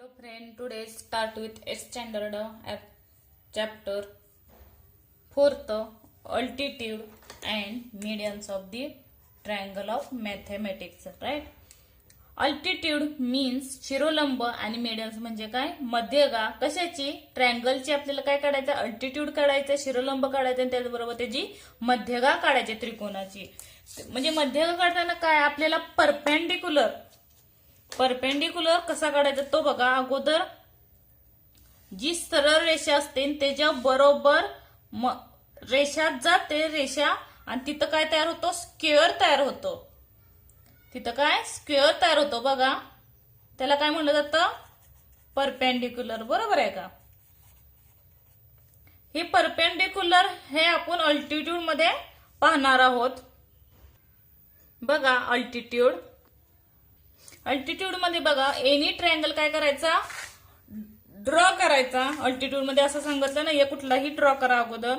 Hello friend, today start with 8th standard chapter 4th altitude and medians of the triangle of mathematics, right? Altitude means शिरोलंब आणि medians म्हणजे काय? मध्यगा. कशाची? ट्रायंगलची आपल्याला काय काढायचं? अल्टिट्यूड काढायचं, शिरोलंब काढायचं आणि त्याचबरोबर त्याची मध्यगा काढायची त्रिकोणाची. म्हणजे मध्यगा काढताना काय आपल्याला परपेंडिक्युलर कसा काढायचा तो बघा. अगोदर जी सरळ रेषा असते त्याच्या बरोबर रेषात जाते रेषा आणि तिथं काय तयार होतो? स्क्वेअर तयार होतो. तिथं काय? स्क्वेअर तयार होतो बघा. त्याला काय म्हणलं जातं? परपेंडिक्युलर. बरोबर आहे का? हे परपेंडिक्युलर हे आपण अल्टिट्यूड मध्ये पाहणार आहोत. बघा अल्टिट्यूड मध्ये बघा एनी ट्रायंगल काय करायचा? ड्रॉ करायचा. अल्टिट्यूड मध्ये असं सांगितलं ना, हे कुठलाही ड्रॉ करा अगोदर.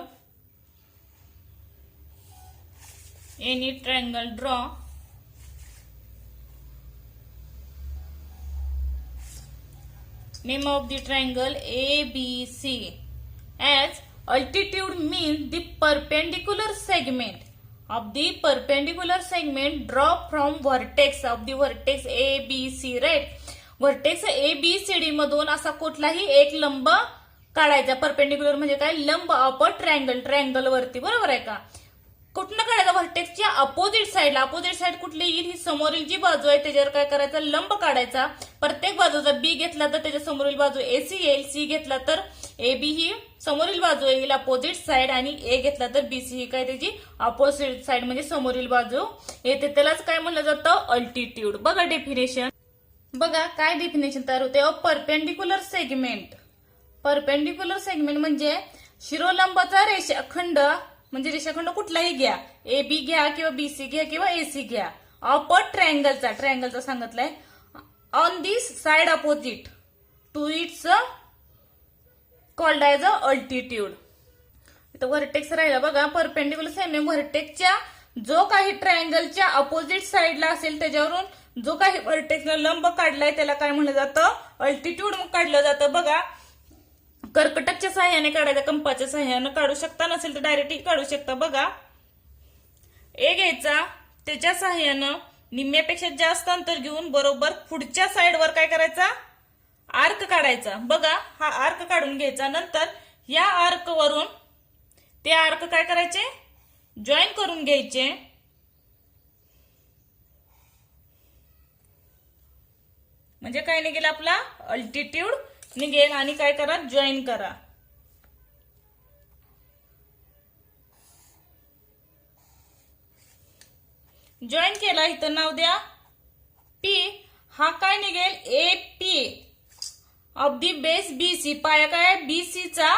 Any triangle draw. Name of the triangle ABC. As altitude means the perpendicular segment of the perpendicular segment draw from vertex of the vertex ABC, right? Vertex ABCD मधून असा कुठलाही एक लंब काढायचा. परपेंडिक्युलर म्हणजे काय? लंब अपर ट्रायंगल वरती. बरोबर आहे का? कुठनं काढायचा? व्हर्टेक्सच्या अपोजिट साइडला. अपोजिट साइड कुठली येईल? ही समोरील जी बाजू आहे त्याच्यावर काय करायचं? लंब काढायचा. प्रत्येक बाजूचा बी घेतला तर त्याच्या समोरील बाजू एसी येईल. सी घेतला तर एबी ही समोरील बाजू येईल अपोजिट साइड आणि ए घेतला तर बीसी ही काय त्याची अपोजिट साइड म्हणजे समोरील बाजू येते. त्यालाच काय म्हणलं जातं? अल्टिट्यूड. बघा डेफिनेशन. बघा काय डेफिनेशन तयार होते? Perpendicular segment. परपेंडिक्युलर सेगमेंट म्हणजे शिरोलंबाचा रेषाखंड. म्हणजे रेषाखंड कुठलाही घ्या, ए बी घ्या किंवा बीसी घ्या किंवा एसी घ्या. अपर ट्रायंगलचा सांगितलंय. On this side opposite to it's called as a altitude. इथं व्हर्टेक्स राहिला बघा. परपेंडिक्युलर सेगमेंट व्हर्टेक्सच्या जो काही ट्रायंगलच्या अपोजिट साइडला असेल त्याच्यावरून जो काही व्हर्टेक्सनं लंब काढलाय त्याला काय म्हणलं जातं? अल्टिट्यूड काढलं जातं. बघा कर्कटकच्या सहाय्याने काढायचं, कंपाच्या सहाय्याने काढू शकता, नसेल तर डायरेक्टली काढू शकता. बघा ए घ्यायचा, त्याच्या सहाय्यानं निम्म्यापेक्षा जास्त अंतर घेऊन बरोबर पुढच्या साइडवर काय करायचा? आर्क काढायचा. बघा हा आर्क काढून घ्यायचा. नंतर या आर्क वरून ते आर्क काय करायचे? जॉईन करून घ्यायचे. म्हणजे काय निघेल? आपला अल्टिट्यूड निघेल. आणि काय करा? जॉईन करा. जॉईन केला. इथं नाव द्या पी. हा काय निघेल? A P of the base BC. पाया काय? बीसीचा.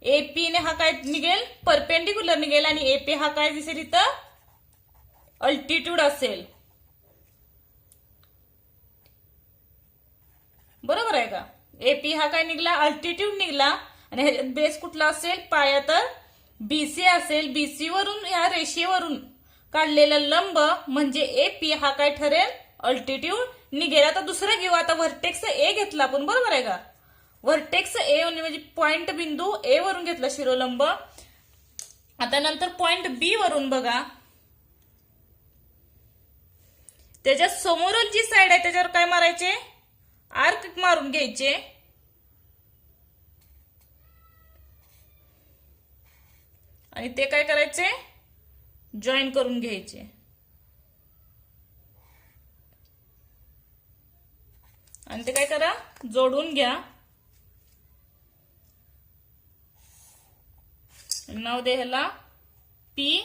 एपी ने हा काय निघेल? परपेंडिक्युलर निघेल. आणि एपी हा काय दिसेल? इथं अल्टिट्यूड असेल. बरोबर आहे का? एपी हा काय निघला? अल्टिट्यूड निघला. आणि ह्याच्यात बेस कुठला असेल? पाया तर बीसी असेल. बीसी वरून या रेषेवरून काढलेला लंब म्हणजे एपी हा काय ठरेल? अल्टिट्यूड निघेल. आता दुसरं घेऊ. आता व्हर्टेक्स ए घेतला आपण. बरोबर आहे का? व्हर्टेक्स ए म्हणजे पॉइंट बिंदू ए वरून घेतला शिरोलंब. आता नंतर पॉइंट बी वरून बघा त्याच्या समोरच जी साइड आहे त्याच्यावर काय मारायचे? आर्क मारून घ्यायचे. आणि ते काय करायचे? जॉईन करून घ्यायचे. आणि ते काय करा? जोडून घ्या. नाव दे ह्याला पी.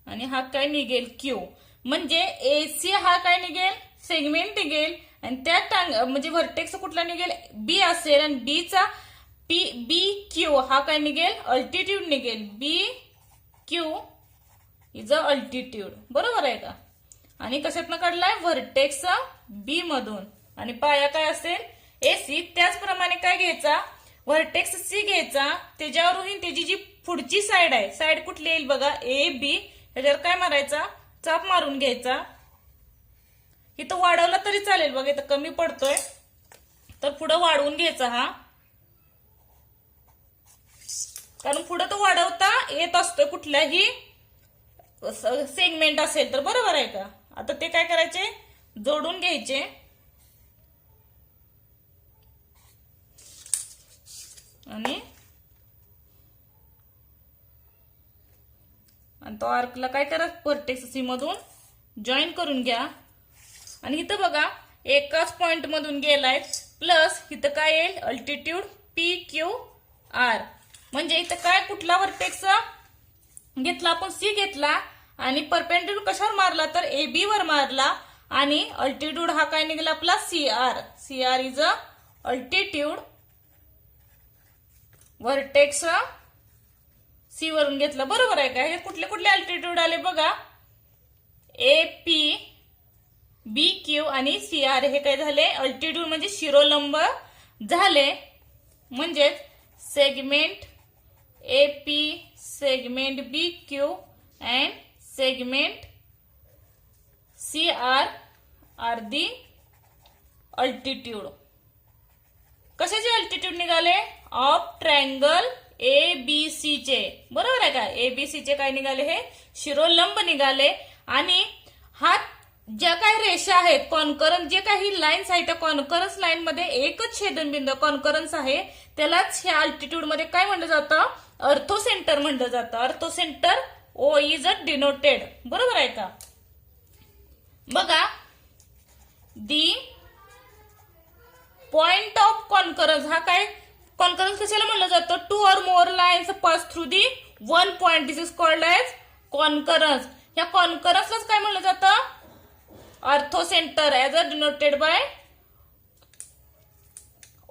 आणि हा काय निघेल? क्यू. म्हणजे एसी हा काय निघेल? सेगमेंट निघेल. आणि त्या म्हणजे व्हर्टेक्स कुठला निघेल? बी असेल. आणि बीचा बी क्यू हा काय निघेल? अल्टिट्यूड निघेल. बी क्यू इज अ अल्टिट्यूड. बरोबर आहे का? आणि कशातनं काढलाय? व्हर्टेक्स बी मधून. आणि पाया काय असेल? एसी. त्याचप्रमाणे काय घ्यायचा? व्हर्टेक्स सी घ्यायचा. त्याच्यावरून त्याची जी पुढची साइड आहे, साइड कुठली येईल बघा? A B. त्याच्यावर काय मारायचा? चाप मारून घ्यायचा. इथं वाढवला तरी चालेल बघा, इथं कमी पडतोय. तर पुढे वाढवून घ्यायचा हा, कारण पुढे तो वाढवता येत असतोय कुठल्याही सेगमेंट असेल तर, बरोबर आहे का. आता ते काय करायचे, जोडून घ्यायचे आणि तो आर्कला काय करा, व्हर्टेक्स सी मधून जॉईन करून घ्या. आणि इथं बघा एकाच पॉइंट मधून गेलाय, प्लस इथं काय येईल, अल्टिट्यूड PQR. म्हणजे इथं काय, कुठला व्हर्टेक्स घेतला आपण, सी घेतला आणि परपेंडिक्युलर कशावर मारला तर AB वर मारला, आणि अल्टिट्यूड हा काय निघाला आपला CR is a altitude vertex C वरून घेतला, बरोबर आहे का. हे कुठले कुठले अल्टिट्यूड आले बघा, AP, BQ आणि CR हे काय झाले, अल्टिट्यूड म्हणजे शिरोलंब झाले. म्हणजे segment AP, segment BQ and segment CR are the altitude. कशाचे अल्टिट्यूड निघाले, ऑफ ट्रायंगल ABC चे, बरोबर आहे का. ABC चे काय निघाले, हे शिरोलंब निघाले. आणि हा ज्या काही रेषा आहेत, कॉन्करन्स जे काही लाईन्स आहेत, त्या कॉन्करन्स लाईन मध्ये एकच छेदनबिंदू कॉन्करन्स आहे, त्यालाच ह्या अल्टिट्यूड मध्ये काय म्हणलं जातं, अर्थोसेंटर म्हणलं जातं. अर्थोसेंटर O इज अ डिनोटेड, बरोबर आहे का. बघा, दी पॉइंट ऑफ कॉन्करन्स, हा काय कॉन्करन्स कशाला म्हणलं जातं, 2 or more lines pass through the one point, this is called as concurrence. या कॉन्करन्सलाच काय म्हणलं जातं, orthocentre, as a denoted by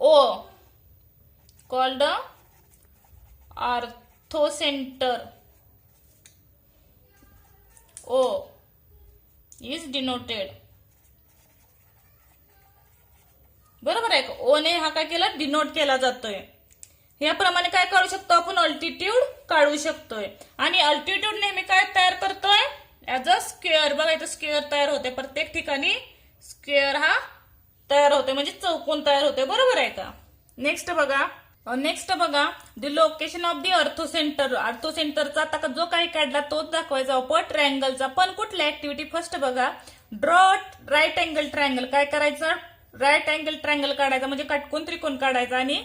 O, called orthocentre. O is denoted, बरोबर आहे का. O ने हा काय केला, डिनोट केला जातोय. याप्रमाणे काय काढू शकतो आपण, अल्टिट्यूड काढू शकतोय. आणि अल्टिट्यूड नेहमी काय तयार करतोय, ऍज अ स्क्वेअर. बघा इथं स्क्वेअर तयार होते, प्रत्येक ठिकाणी स्क्वेअर हा तयार होते, म्हणजे चौकोन तयार होते, बरोबर आहे का. नेक्स्ट बघा द लोकेशन ऑफ द अर्थोसेंटर. अर्थोसेंटरचा आता जो काही काढला तोच दाखवायचा आपण ट्रायंगलचा. पण कुठल्या ऍक्टिव्हिटी, फर्स्ट बघा, ड्रॉ राईट अँगल ट्रायंगल. काय करायचं, राईट अँगल ट्रायंगल काढायचा, म्हणजे काटकोन त्रिकोण काढायचा आणि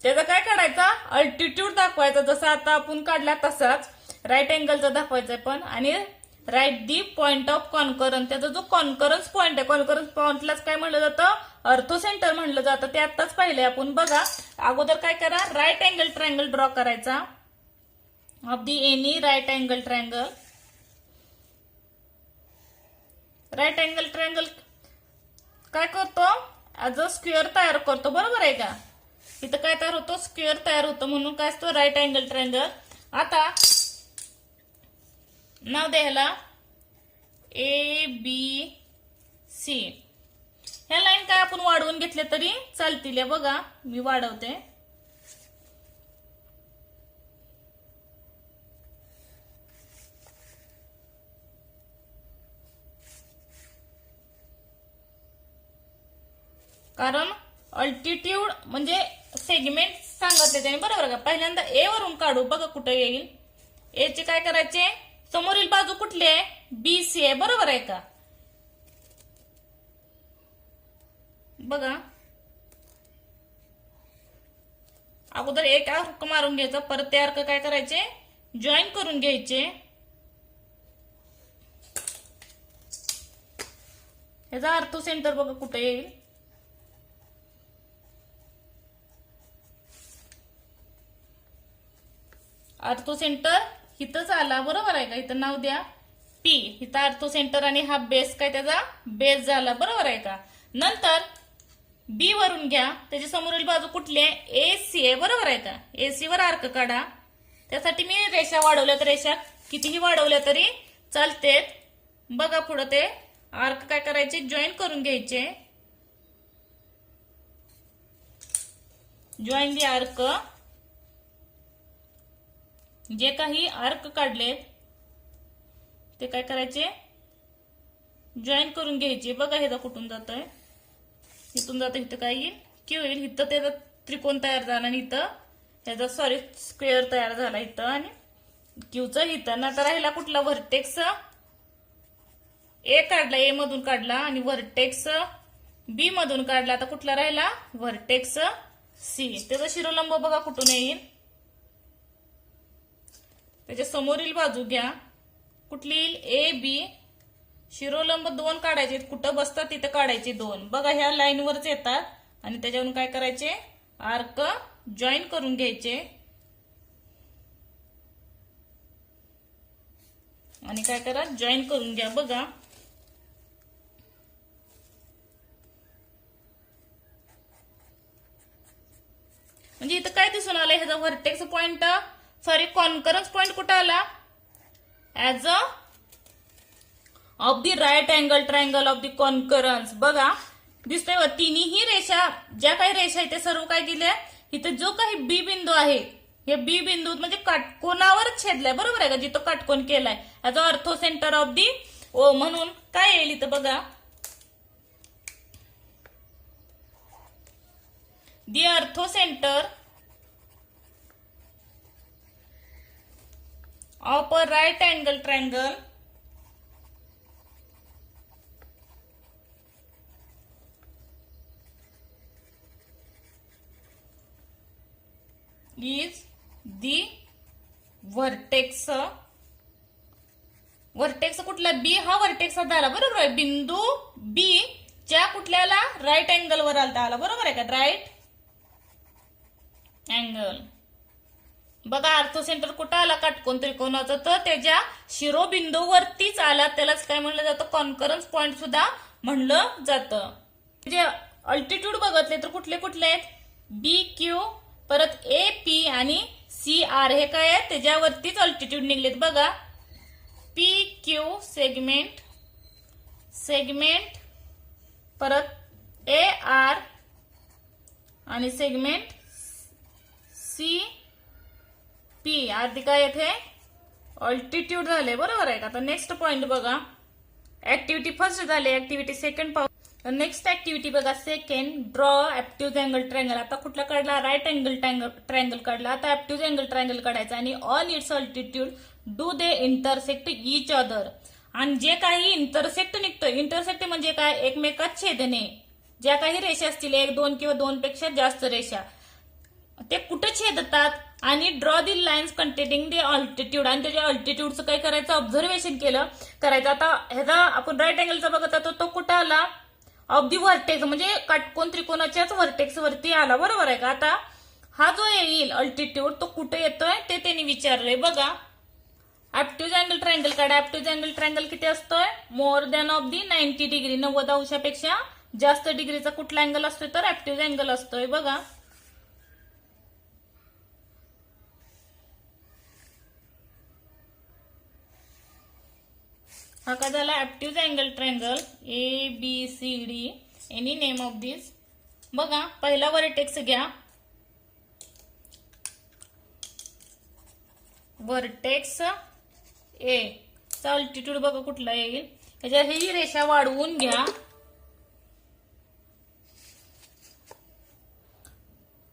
त्याचा काय काढायचा, अल्टिट्यूड दाखवायचा. जसं आता आपण काढला तसाच राईट अँगलचा दाखवायचा पण. आणि right the point of concurrence, त्याचा जो कॉन्करन्स पॉइंट आहे, कॉन्करन्स पॉइंटलाच काय म्हणलं जातं, अर्थोसेंटर म्हणलं जातं. ते आत्ताच पाहिलंय आपण. बघा अगोदर काय करा, राईट अँगल ट्रायंगल ड्रॉ करायचा of the any right angle triangle. Right angle triangle काय करतो, ऍज अ स्क्वेअर तयार करतो, बरोबर आहे का. इथं काय तयार होतो, स्क्वेअर तयार होतो, म्हणून काय असतो राईट अँगल ट्रायंगल. आता नाव द्यायला ABC. ह्या लाईन काय आपण वाढवून घेतले तरी चालतील. बघा मी वाढवते, कारण अल्टिट्यूड म्हणजे सेगमेंट सांगितले त्याने, बरोबर का. पहिल्यांदा ए वरून काढू, बघा कुठे येईल. ए चे काय करायचे, समोरील बाजू कुठली आहे, BC आहे, बरोबर आहे का. बघा अगोदर एक आर्क मारून घ्यायचा, परत ते आर्क काय करायचे, जॉईन करून घ्यायचे. याचा अर्थोसेंटर बघा कुठे येईल, अर्थोसेंटर इथंच आला, बरोबर आहे का. इथं नाव द्या P, इथं अर्थोसेंटर आणि हा बेस काय त्याचा बेस झाला, बरोबर आहे का. नंतर B वरून घ्या, त्याच्या समोरील बाजू कुठली आहे, AC आहे, बरोबर आहे का. AC वर आर्क काढा. त्यासाठी मी रेषा वाढवल्या, तर रेषा कितीही वाढवल्या तरी चालते. बघा पुढे ते आर्क काय करायचे, जॉईन करून घ्यायचे. जॉईन दी आर्क. जे काही आर्क काढलेत ते काय करायचे, जॉईन करून घ्यायचे. बघा हे कुठून जातोय, इथून जातं इथं काय येईल क्यू येईल. इथं त्याचा त्रिकोण तयार झाला आणि इथं त्याचा स्क्वेअर तयार झाला इथं आणि क्यूचं इथं. नंतर राहिला कुठला व्हर्टेक्स ए काढला, ए मधून काढला आणि व्हर्टेक्स बी मधून काढला. आता कुठला राहिला व्हर्टेक्स सी. त्याचा शिरोलंब बघा कुठून येईल, त्याच्या समोरील बाजू घ्या. कुठली येईल ए बी. शिरोलंब 2 काढायचे, कुठं बसतात तिथं काढायचे 2. बघा ह्या लाईनवरच येतात आणि त्याच्यावरून काय करायचे आर्क जॉईन करून घ्यायचे आणि काय करा जॉईन करून घ्या. बघा म्हणजे इथं काय दिसून आलं, ह्याचा व्हर्टेक्स पॉइंट कॉन्करन्स पॉइंट कुठं आला as a of the right angle triangle of the concurrence. बघा दिसतंय तिन्ही रेषा, ज्या काही रेषा आहेत ते सर्व काय केल्या, इथं जो काही बी बिंदू आहे हे बी बिंदू म्हणजे काटकोनावर छेदलाय, बरोबर आहे का, जिथं काटकोन केलाय as a orthocentre of the O. म्हणून काय येईल इथं बघा, the orthocentre of a right angle triangle is the vertex. Vertex कुठला बी, हा वर्टेक्स झाला बरोबर आहे. बिंदू बी च्या कुठल्याला राईट अँगल वर आला, बरोबर आहे का, राईट अँगल. बघा ऑर्थो सेंटर कुठं आला काटकोन त्रिकोणाचा, तर त्याच्या शिरोबिंदूवरतीच आला, त्यालाच काय म्हणलं जातं कॉन्करन्स पॉइंट सुद्धा म्हणलं जातं. म्हणजे अल्टिट्यूड बघितले तर कुठले कुठले आहेत, बी क्यू परत ए पी आणि सी आर हे काय आहे त्याच्यावरतीच अल्टिट्यूड निघलेत. बघा पी क्यू सेगमेंट परत ए आर आणि सेगमेंट सी पी आर काय येथे अल्टिट्यूड झाले, बरोबर आहे का. आता नेक्स्ट पॉइंट बघा, ऍक्टिव्हिटी फर्स्ट झाले, ऍक्टिव्हिटी सेकंड पाहू. नेक्स्ट ऍक्टिव्हिटी बघा सेकंड, ड्रॉ ऍप्ट्यूज अँगल ट्रायंगल. आता कुठला काढला राईट अँगल ट्रायंगल काढला. आता ऍप्ट्यूज अँगल ट्रायंगल काढायचा आणि on it's altitude do they intersect each other. आणि जे काही इंटरसेक्ट निघतं, इंटरसेक्ट म्हणजे काय, एकमेकात छेदणे. ज्या काही रेषा असतील 1, 2 किंवा 2 पेक्षा जास्त रेषा ते कुठे छेदतात आणि draw the lines containing the altitude. आणि त्याच्या अल्टिट्यूडचं काय करायचं ऑब्झर्वेशन करायचं. आता ह्याचा आपण राईट अँगलचा बघत होतो तो कुठं आला ऑफ दी व्हर्टेक्स म्हणजे काटकोन त्रिकोणाच्याच व्हर्टेक्स वरती आला, बरोबर आहे का. आता हा जो येईल अल्टिट्यूड तो कुठे येतोय ते त्यांनी विचारलंय. बघा ऍप्ट्यूज अँगल ट्रायंगल काढा. ऍप्ट्यूज अँगल ट्रायंगल किती असतोय, more than of the 90 degree, 90 अंशापेक्षा जास्त डिग्रीचा कुठला अँगल असतोय तर ऍप्ट्यूज अँगल असतोय. बघा हा काय झाला obtuse angle triangle A B C D any name of this. बघा पहिला व्हर्टेक्स घ्या, व्हर्टेक्स ए चा अल्टिट्यूड बघा कुठला येईल, त्याच्या ही रेषा वाढवून घ्या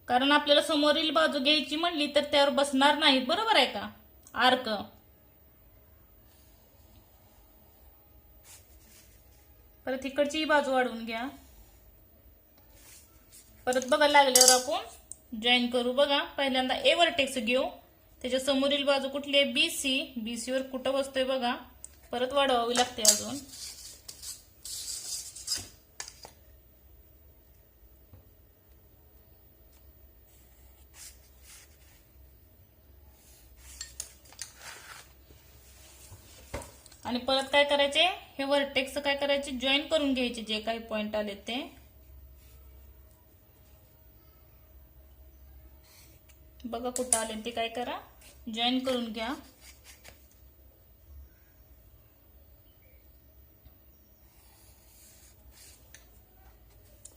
कारण आपल्याला समोरील बाजू घ्यायची म्हणली तर त्यावर बसणार नाहीत, बरोबर आहे का आर्क. परत इकडची बाजू वाढवून घ्या. परत बघा लागल्यावर आपण जॉईन करू. बघा पहिल्यांदा ए व्हर्टेक्स घेऊ, त्याच्या समोरील बाजू कुठली आहे बीसी, बीसी वर कुठं बसतोय बघा, परत वाढवावी लागते अजून. आणि परत काय करायचे, हे व्हर्टेक्स काय करायचे जॉईन करून घ्यायचे जे काही पॉइंट आले ते. बघा कुठं आले ते काय करा जॉईन करून घ्या.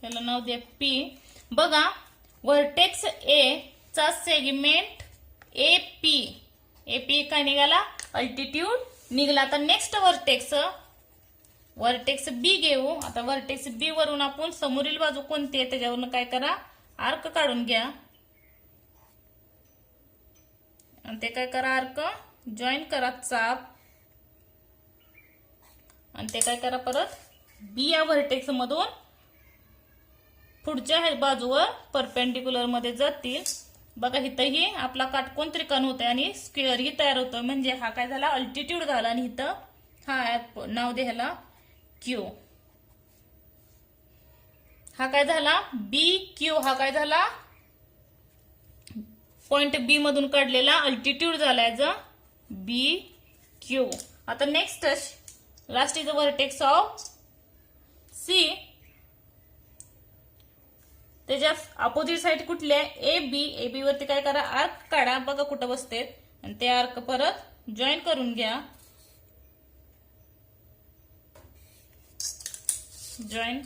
याला नाव द्या पी. बघा व्हर्टेक्स ए चा सेगमेंट ए पी काय निघाला अल्टिट्यूड निघाला. आता नेक्स्ट व्हर्टेक्स व्हर्टेक्स बी घेऊ. आता व्हर्टेक्स बी वरून आपण समोरील बाजू कोणती आहे त्याच्यावरून काय करा, आर्क काढून घ्या. आणि ते काय करा, आर्क जॉईन करा, चाप. आणि ते काय करा, परत बी या व्हर्टेक्स मधून पुढच्या बाजूवर परपेंडिक्युलर मध्ये जातील. बघा इथंही आपला काटकोन त्रिकोण होतोय आणि स्क्वेअर ही तयार होतोय. म्हणजे हा काय झाला, अल्टिट्यूड झाला. आणि इथं हा नाव दे ह्याला क्यू. हा काय झाला, बी क्यू. हा काय झाला, पॉइंट बी मधून काढलेला अल्टिट्यूड झाला ऍज अ बी क्यू. आता next last is the vertex of C. त्याच्या अपोजिट साइड कुठली आहे, ए बी. ए बी वरती काय करा, आर्क काढा. बघा कुठं बसते. आणि ते आर्क परत जॉईन करून घ्या. जॉईन.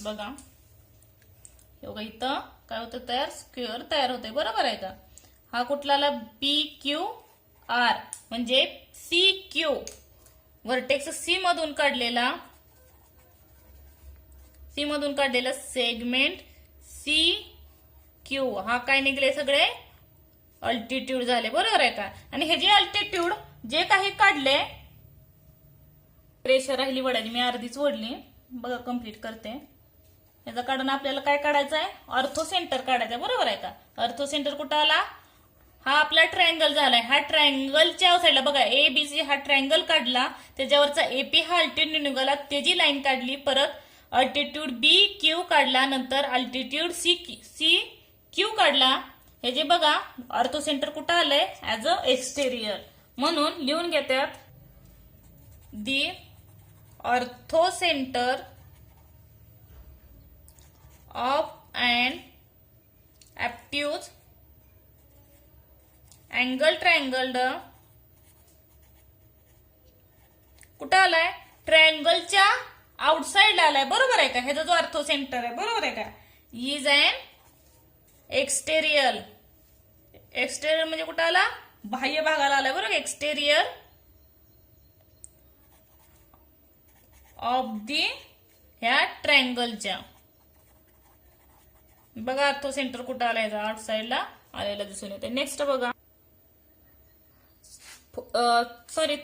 बघा इथं काय होतं तयार, स्क्वेअर तयार होते. बरोबर आहे का. हा कुठला, बी क्यू आर. म्हणजे सी क्यू व्हर्टेक्स सी मधून काढलेला सेगमेंट सी क्यू. हा काय निघले, सगळे अल्टिट्यूड झाले. बरोबर आहे का. आणि हे जे अल्टिट्यूड जे काही काढले, प्रेशर राहिली वडायची, मी अर्धीच वडली. बघा कंप्लीट करते. याचा काढून आपल्याला काय काढायचं आहे, ऑर्थो सेंटर काढायचा. बरोबर आहे का. ऑर्थो सेंटर कुठं आला, हा आपला ट्रायंगल झालाय. हा ट्रायंगलच्या साईडला बघा ए बी सी हा ट्रायंगल काढला. त्याच्यावरचा एपी हा अल्टिट्यूड निघाला, त्याची लाईन काढली. परत अल्टिट्यूड बी क्यू काढला. नंतर अल्टिट्यूड सी क्यू काढला. हे जे बघा ऑर्थो सेंटर कुठं आलंय, ऍज अ एक्सटेरियर. म्हणून लिहून घेतात, the orthocentre of and obtuse angle triangle कुठं आलाय, ट्रायंगलच्या आउटसाइडला आलाय. बरोबर आहे का. ह्याचा जो ऑर्थो सेंटर आहे, बरोबर आहे का, इज अँड एक्सटेरियर. एक्सटेरियर म्हणजे कुठं आला, बाह्य भागाला आलाय. बरोबर, एक्सटेरियर ऑफ दी ह्या ट्रायंगलच्या. बघा ऑर्थो सेंटर कुठं आलाय, आउटसाइडला आलेला दिसून येते. नेक्स्ट बघा,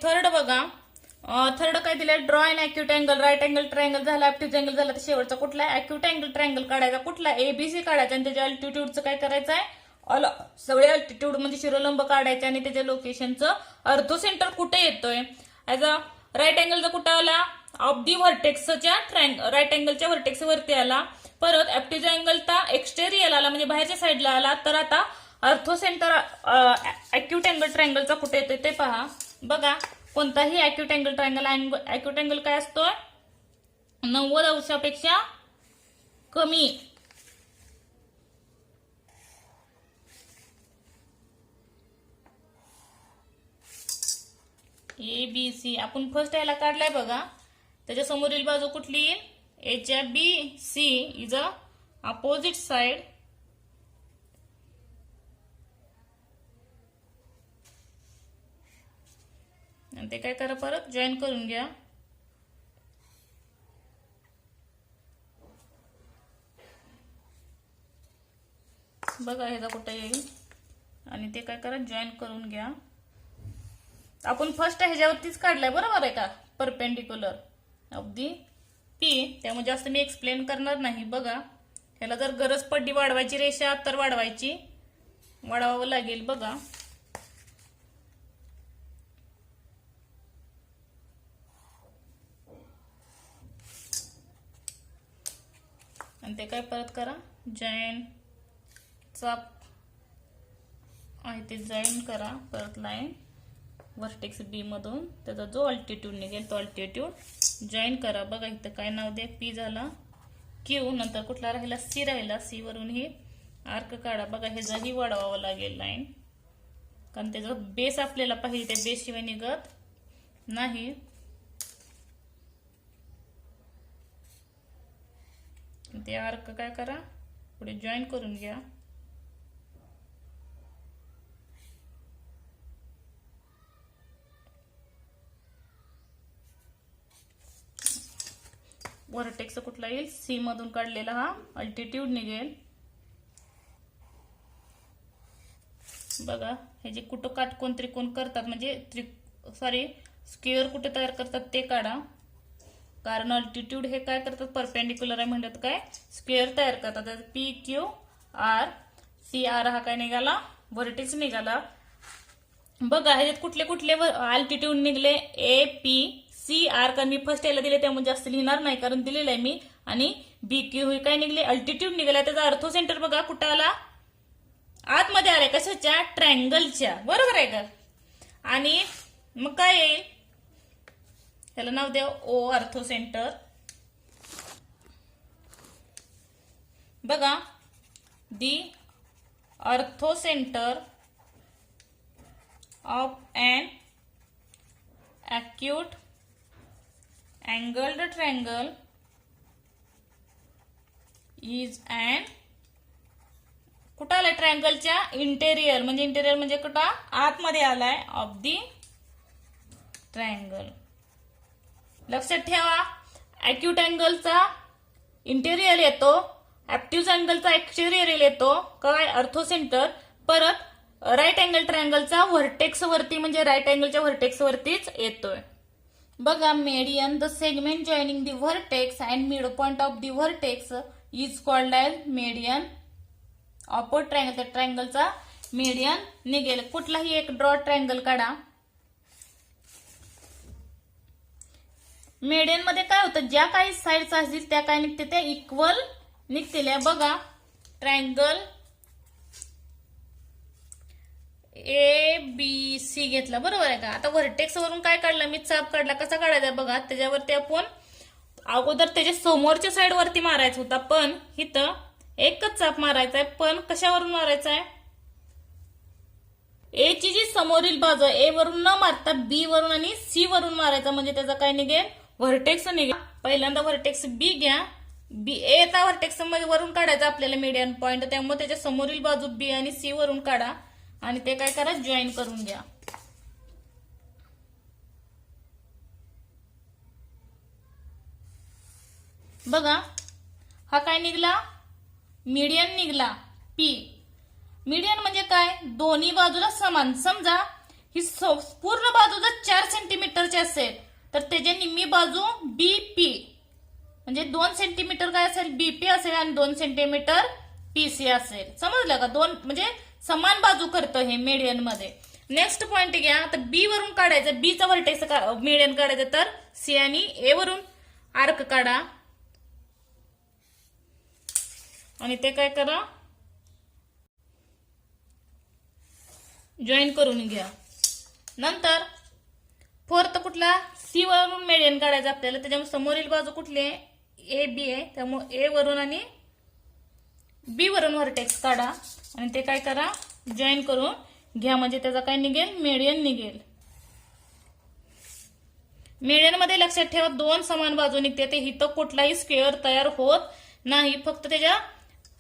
थर्ड बघा. थर्ड काय दिलंय, draw and acute angle. Right angle triangle झाला, ऍप्ट्यूज अँगल झाला, तर शेवटचा कुठला, अॅक्यूट अँगल ट्रायंगल काढायचा. कुठला, एबीसी काढायचा. आणि त्याच्या अल्टिट्यूडचं काय करायचं आहे, सगळे अल्टिट्यूड म्हणजे शिरोलंब काढायचे. आणि त्याच्या लोकेशनचं ऑर्थो सेंटर कुठे येतोय, ऍज अ राईट अँगलचा कुठं आला, ऑफ दी व्हर्टेक्सच्या राईट अँगलच्या व्हर्टेक्स वरती आला. परत ऍप्ट्यूज अँगलचा एक्सटेरियर आला, म्हणजे बाहेरच्या साईडला आला. तर आता ऑर्थो सेंटर अॅक्यूट अँगल ट्रायंगलचा कुठे येतोय ते पहा. बघा कोणताही acute angle triangle, acute angle काय असतोय, 90 अंशापेक्षा कमी. ए बी सी आपण फर्स्ट याला काढलाय बघा. त्याच्या समोरील बाजू कुठली, एच्या B C is a opposite side. आणि ते काय करा, परत जॉईन करून घ्या. बघा ह्याचा कुठं येईल. आणि ते काय करा, जॉईन करून घ्या. आपण फर्स्ट ह्याच्यावरतीच काढलाय. बरोबर आहे का, परपेंडिक्युलर ऑफ दी पी. त्यामुळे जास्त मी एक्सप्लेन करणार नाही. बघा ह्याला जर गरज पडली वाढवायची रेषा तर वाढवावं लागेल. बघा आणि ते काय परत करा, जॉईन चाप आहे ते जॉईन करा. परत लाईन व्हर्टेक्स बी मधून त्याचा जो अल्टिट्यूड निघेल तो अल्टिट्यूड जॉईन करा. बघा इथं काय नाव दे, पी झाला, क्यू, नंतर कुठला राहिला, सी राहिला. सी वरून ही आर्क काढा. बघा हे जरी वाढवावं लागेल लाईन, कारण त्याचा बेस आपल्याला पाहिजे, त्या बेस शिवाय निघत नाही. ते आर्क काय करा, पुढे जॉईन करून घ्या. व्हर्टेक्स कुठला येईल, सी मधून काढलेला हा अल्टिट्यूड निघेल. बघा हे जे कुठं काटकोन त्रिकोण करतात म्हणजे स्क्वेअर कुठे तयार करतात ते काढा. कारण अल्टिट्यूड हे काय करतात, परपेंडिक्युलर आहे म्हणतात काय स्क्वेअर तयार करतात. P Q R C R हा काय निघाला, व्हर्टेक्स निघाला. बघा ह्याच्यात कुठले कुठले अल्टिट्यूड निघले, ए पी सी आर. कारण मी फर्स्ट याला दिले त्यामुळे जास्त लिहिणार नाही कारण दिलेलं आहे मी. आणि बी क्यू हे काय निघले, अल्टिट्यूड निघाला. त्याचा अर्थो सेंटर बघा कुठं आला, आतमध्ये आलाय कशाच्या, ट्रायंगलच्या. बरोबर आहे का. आणि मग काय येईल, त्याला नाव द्या ओ अर्थो सेंटर. बघा the orthocentre of an acute angled triangle is an कुठं आलाय, ट्रायंगलच्या इंटेरियर म्हणजे कुठं आतमध्ये आलाय ऑफ दी ट्रायंगल. लक्षात ठेवा अॅक्यूट अँगलचा इंटेरियर येतो, ऍक्टिव्ह अँगलचा एक्सटेरियर येतो काय, अर्थो सेंटर. परत राईट अँगल ट्रायंगलचा व्हर्टेक्स वरती म्हणजे राईट अँगलच्या व्हर्टेक्स वरतीच येतोय. बघा median the segment joining the vertex and mid point of the vertex is called as median of triangle. त्या ट्रायंगलचा मेडियन निघेल. कुठलाही एक ड्रॉ ट्रायंगल काढा. मेडियन मध्ये काय होतं, ज्या काही साइड्स असतील त्या काय निघते, त्या इक्वल निघतील. बघा ट्रायंगल ए बी सी घेतला, बरोबर आहे का. आता व्हर्टेक्स वरून काय काढला मी, चाप काढला. कसा काढायचा बघा, त्याच्यावरती आपण अगोदर त्याच्या समोरच्या साइड वरती मारायचा होता, पण इथं एकच चाप मारायचा आहे. पण कशावरून मारायचा आहे, ए ची जी समोरील बाजू आहे ए वरून न मारता बी वरून आणि सी वरून मारायचा. म्हणजे त्याचा काय निघेल, व्हर्टेक्स निघेल. पहिल्यांदा व्हर्टेक्स बी घ्या, बी ए चा व्हर्टेक्स वरून काढायचा आपल्याला मीडियन पॉइंट. त्यामुळे त्याच्या समोरील बाजू बी आणि सी वरून काढा आणि ते काय करा, जॉईन करून घ्या. बघा हा काय निघला, मीडियन निघला पी. मीडियन म्हणजे काय, दोन्ही बाजूला समान. समजा ही पूर्ण बाजू जर 4 सेंटीमीटरची असेल तर त्याच्या निम्मी बाजू बीपी म्हणजे 2 सेंटीमीटर काय असेल, बीपी असेल आणि 2 सेंटीमीटर पीसी असेल. समजलं का, दोन म्हणजे समान बाजू करतं हे मीडियन मध्ये. नेक्स्ट पॉइंट घ्या, आता बी वरून काढायचं, बी चा व्हर्टेक्स मीडियन काढायचं तर सी आणि ए वरून आर्क काढा आणि ते काय करा, जॉईन करून घ्या. नंतर फोर्थ कुठला, सी वरून मीडियन काढायचं आपल्याला. त्याच्यामुळे समोरील बाजू कुठली आहे, ए बी आहे. त्यामुळे ए वरून आणि बी वरून व्हर्टेक्स काढा आणि ते काय करा, जॉईन करून घ्या. म्हणजे त्याचा काय निघेल, मीडियन निघेल. मीडियन मध्ये लक्षात ठेवा 2 समान बाजू निघते. ते इथं कुठलाही स्क्वेअर तयार होत नाही, फक्त त्याच्या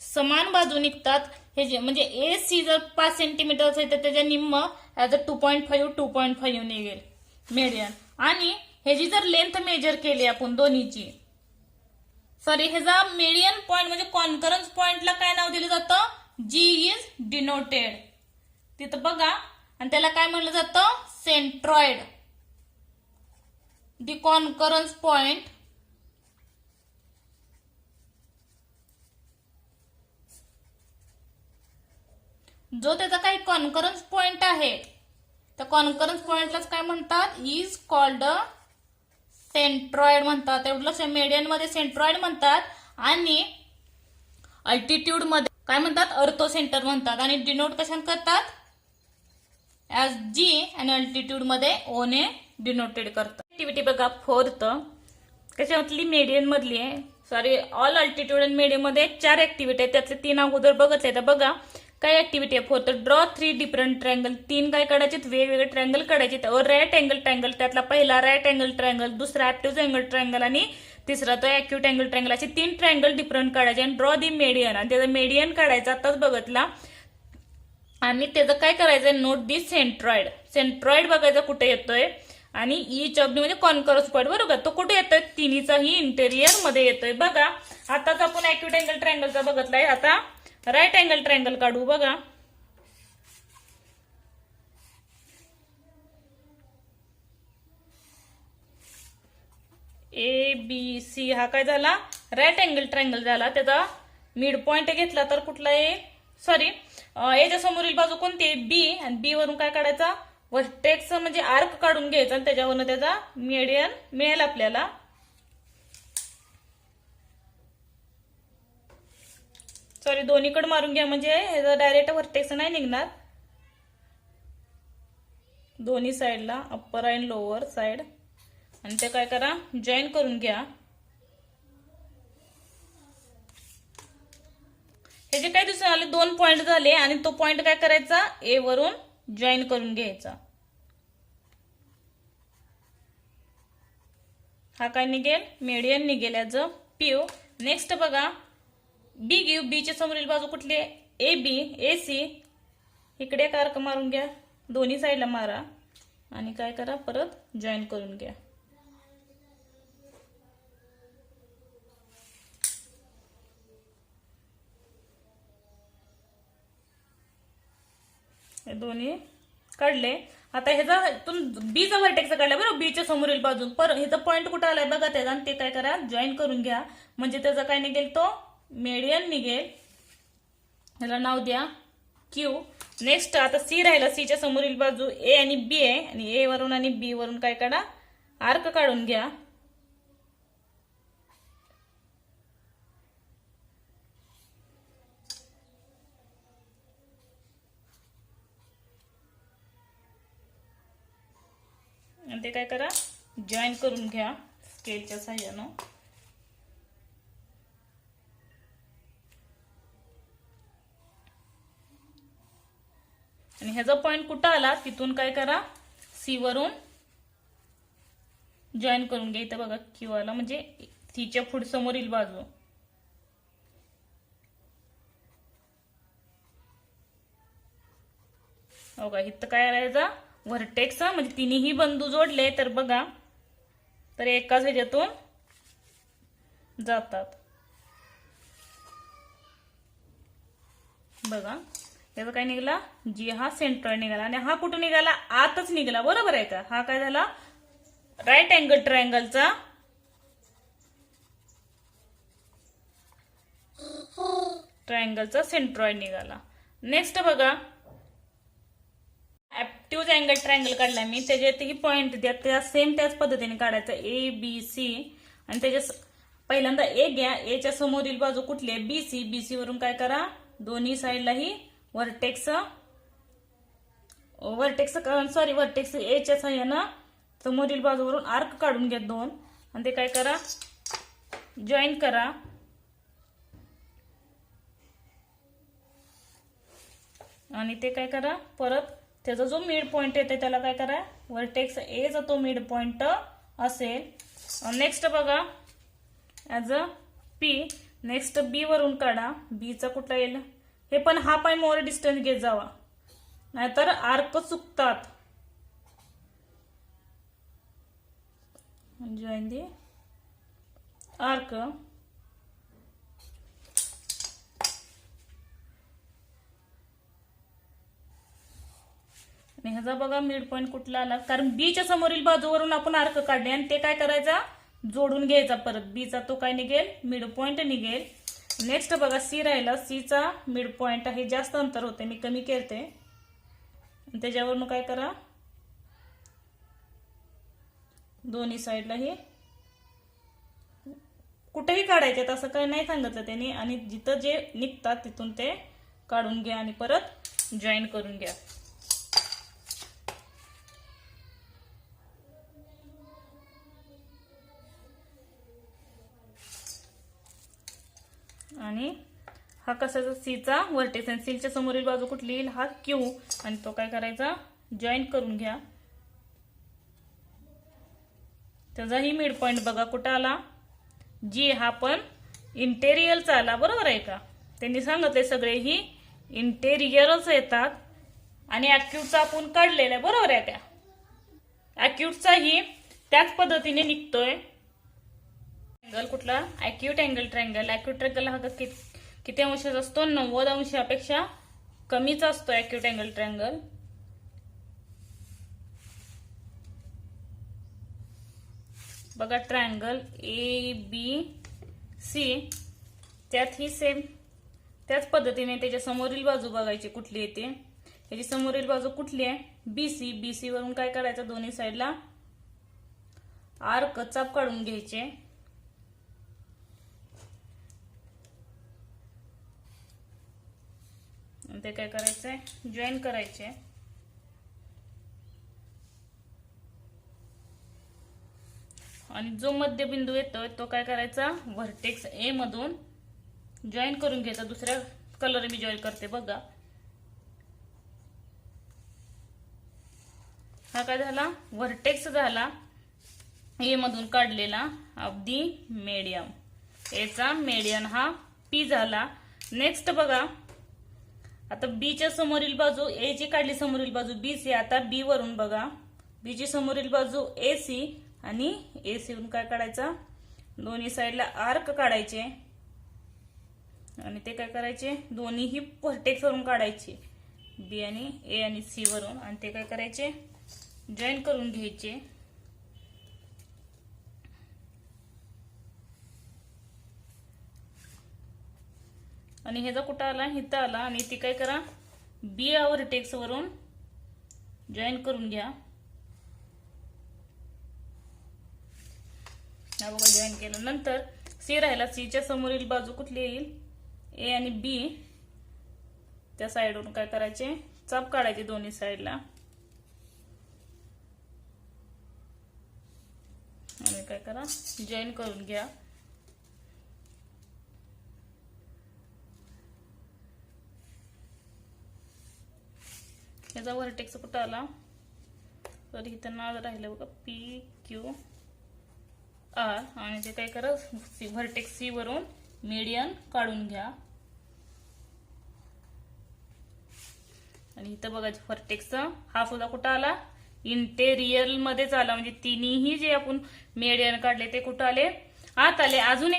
समान बाजू निघतात. हे जे म्हणजे ए सी जर 5 सेंटीमीटर असेल तर त्याच्या निम्म ऍज अ 2.5 निघेल मीडियन. आणि ह्याची जर लेंथ मेजर केली आपण दोन्हीची, ह्याचा मीडियन पॉइंट म्हणजे कॉन्करन्स पॉइंटला काय नाव दिलं जातं, जी इज डिनोटेड. तिथं बघा आणि त्याला काय म्हणलं जातं, सेंट्रॉइड. दी कॉन्करन्स पॉइंट जो त्याचा काही कॉन्करन्स पॉइंट आहे त्या कॉन्करन्स पॉइंटलाच काय म्हणतात, इज कॉल्ड सेंट्रॉइड म्हणतात. एवढं मीडियन मध्ये सेंट्रॉइड म्हणतात आणि अल्टिट्यूड मध्ये काय म्हणतात, अर्थो सेंटर म्हणतात. आणि डिनोट कशाने करतात, ऍज जी. आणि अल्टिट्यूड मध्ये ओ ने डिनोटेड करतात. ऍक्टिव्हिटी बघा फोर्थ कशातली, मीडियन मधली आहे. ऑल अल्टिट्यूड आणि मीडियन मध्ये 4 ऍक्टिव्हिटी आहेत. त्यातले 3 अगोदर बघितले. तर बघा काय ऍक्टिव्हिटी आहे फोर्थ, ड्रॉ 3 डिफरंट ट्रायंगल. 3 काय काढायचे, वेगवेगळे ट्रायंगल काढायचे. राईट अँगल ट्रायंगल, त्यातला पहिला राईट अँगल ट्रायंगल, दुसरा ऍक्टिव्ह अँगल ट्रायंगल आणि तिसरा तो अॅक्यूट अँगल ट्रायंगल. असे 3 ट्रायंगल डिफरंट काढायचे आणि ड्रॉ दी मीडियन. आणि त्याचा मीडियन काढायचा, आताच बघितला. आणि त्याचं काय करायचंय, नोट दी सेंट्रॉइड. सेंट्रॉइड बघायचं कुठे येतोय आणि ईच ऑफ दी म्हणजे कॉन्करस पॉईंट, बरोबर. तो कुठे येतोय? तिन्हीचाही इंटेरियर मध्ये येतोय. बघा आताच आपण ऍक्यूट अँगल ट्रायंगलचा बघितलाय. आता राईट अँगल ट्रायंगल काढू. बघा ABC हा काय झाला? राईट अँगल ट्रायंगल झाला. त्याचा मिड पॉइंट घेतला तर कुठला आहे? सॉरी, याच्या समोरील बाजू कोणती आहे? बी. आणि बी वरून काय काढायचा? वर्टेक्स म्हणजे आर्क काढून घ्यायचा आणि त्याच्यावरून त्याचा मीडियन मिळेल आपल्याला. सॉरी, दोन्हीकडे मारून घ्या म्हणजे ह्याचा डायरेक्ट वर्टेक्स नाही निघणार. दोन्ही साईडला अप्पर आणि लोअर साइड, आणि ते काय करा? जॉईन करून घ्या. हे जे काय दिसून आले 2 पॉइंट झाले आणि तो पॉइंट काय करायचा? ए वरून जॉईन करून घ्यायचा. हा काय निघेल? मीडियन निघेल ॲज अ पीओ. नेक्स्ट बघा बी घेऊ. बीच्या समोरील बाजू कुठली आहे? A B. ए सी इकडे एक आर्क मारून घ्या, दोन्ही साईडला मारा आणि काय करा? परत जॉईन करून घ्या. हे दोन्ही काढले. आता ह्याचा बीचा व्हर्टेक्स काढला, बरोबर. बीच्या समोरील बाजू पर ह्याचा पॉईंट कुठं आलाय बघा त्याचा, आणि ते काय करा? जॉईन करून घ्या म्हणजे त्याचा काय निघेल? तो मीडियन निघेल. ह्याला नाव द्या क्यू. नेक्स्ट आता सी राहिला. सीच्या समोरील बाजू ए आणि बी आहे आणि ए वरून आणि बी वरून काय काढा? आर्क काढून घ्या. आणि ते काय करा? जॉईन करून घ्या स्केलच्या साह्यानं. आणि ह्याचा पॉइंट कुठं आला तिथून काय करा? सी वरून जॉईन करून घ्या. इथं बघा क्यू आला म्हणजे सीच्या पुढे समोरील बाजू. हो का? इथं काय आलायचा? व्हर्टेक्स म्हणजे तिन्ही बिंदू जोडले तर बघा तर एकाच ह्याच्यातून जातात. बघा याचा काय निघाला? जी हा सेंट्रॉइड निघाला आणि हा कुठं निघाला? आतच निघाला, बरोबर आहे का? हा काय झाला? राईट अँगल ट्रायंगलचा सेंट्रॉइड निघाला. नेक्स्ट बघा ऍप्ट्यूज अँगल ट्रायंगल काढला मी. त्याच्यातही पॉइंट द्या, त्या सेम त्याच पद्धतीने काढायचा ए बी सी. आणि त्याच्या पहिल्यांदा ए घ्या. एच्या समोरील बाजू कुठली आहे? B C. बी सी वरून काय करा? दोन्ही साईडलाही व्हर्टेक्स एच्या साह्यानं समोरील बाजूवरून आर्क काढून घ्या 2 आणि ते काय करा? जॉईन करा. आणि ते काय करा? परत त्याचा जो मिड पॉइंट येते त्याला काय करा? व्हर्टेक्स एचा तो मिड पॉइंट असेल. नेक्स्ट बघा ॲज अ पी. नेक्स्ट बी वरून काढा. बीचा कुठला येईल? हे पण हा पाय मोर डिस्टन्स घेत जावा नाहीतर आर्क चुकतात. जॉईन दी आर्क. आणि ह्याचा बघा मिड पॉइंट कुठला आला? कारण बीच्या समोरील बाजूवरून आपण आर्क काढले आणि ते काय करायचा? जोडून घ्यायचा परत. बीचा तो काय निघेल? मिड पॉइंट निघेल. नेक्स्ट बघा सी राहिला. सीचा मिड पॉइंट आहे, जास्त अंतर होते, मी कमी करते. त्याच्यावरून काय करा? दोन्ही साईडला हे कुठेही काढायचे, असं काही नाही सांगितलं त्यांनी. आणि जिथं जे निघतात तिथून ते काढून घ्या आणि परत जॉईन करून घ्या. आणि हा कसाचा? सीचा व्हर्टेक्स. आणि सीच्या समोरील बाजू कुठली येईल? हा क्यू. आणि तो काय करायचा? जॉईन करून घ्या. त्याचाही मिड पॉइंट बघा कुठं आला? जी. हा पण इंटेरियरचा आला, बरोबर आहे का? त्यांनी सांगितले सगळे ही इंटेरियरच येतात आणि ऍक्यूटचा आपण काढलेला आहे, बरोबर आहे का? अॅक्यूटचाही त्याच पद्धतीने निघतोय. अँगल कुठला? Acute angle triangle. Acute triangle हा किती अंशाचा असतो? 90 अंशापेक्षा कमीच असतो अॅक्यूट अँगल ट्रायंगल. बघा ट्रायंगल ABC त्यात ही सेम त्याच पद्धतीने त्याच्या समोरील बाजू बघायची कुठली येते. त्याची समोरील बाजू कुठली आहे? BC. BC वरून काय करायचं? दोन्ही साईडला आर्क चाप काढून घ्यायचे. आणि ते काय करायचंय? जॉईन करायचे. आणि जो मध्यबिंदू येतोय तो काय करायचा? व्हर्टेक्स A मधून जॉईन करून घ्यायचा. दुसऱ्या कलर मी जॉईन करते बघा. हा काय झाला? व्हर्टेक्स झाला A मधून काढलेला ऑफ दी मीडियम. A चा मीडियन हा P झाला. नेक्स्ट बघा, आता B च्या समोरील बाजू, A ची काढली समोरील बाजू BC. आता B वरून बघा, B ची समोरील बाजू AC आणि AC वरून काय काढायचा? दोन्ही साईडला आर्क काढायचे. आणि ते काय करायचे? दोन्हीही व्हर्टेक्स वरून काढायचे. B आणि A आणि C वरून. आणि ते काय करायचे? जॉईन करून घ्यायचे. आणि ह्याचा कुठं आला? इथं आला. आणि ती काय करा? B या व्हर्टेक्स वरून जॉईन करून घ्या. हा बघा जॉईन केलं. नंतर C राहिला. C च्या समोरील बाजू कुठली येईल? A आणि B. त्या साईडवरून काय करायचे? चाप काढायचे दोन्ही साईडला. आणि काय करा? जॉईन करून घ्या. याचा व्हर्टेक्स कुठं आला? तर इथं नाव राहिलं बघा PQR. आणि ते काय करा? व्हर्टेक्स C वरून मीडियन काढून घ्या. आणि इथं बघा व्हर्टेक्स हा सुद्धा कुठं आला? इंटेरियर मध्येच आला. म्हणजे तिन्ही जे आपण मीडियन काढले ते कुठं आले? आत आले. अजून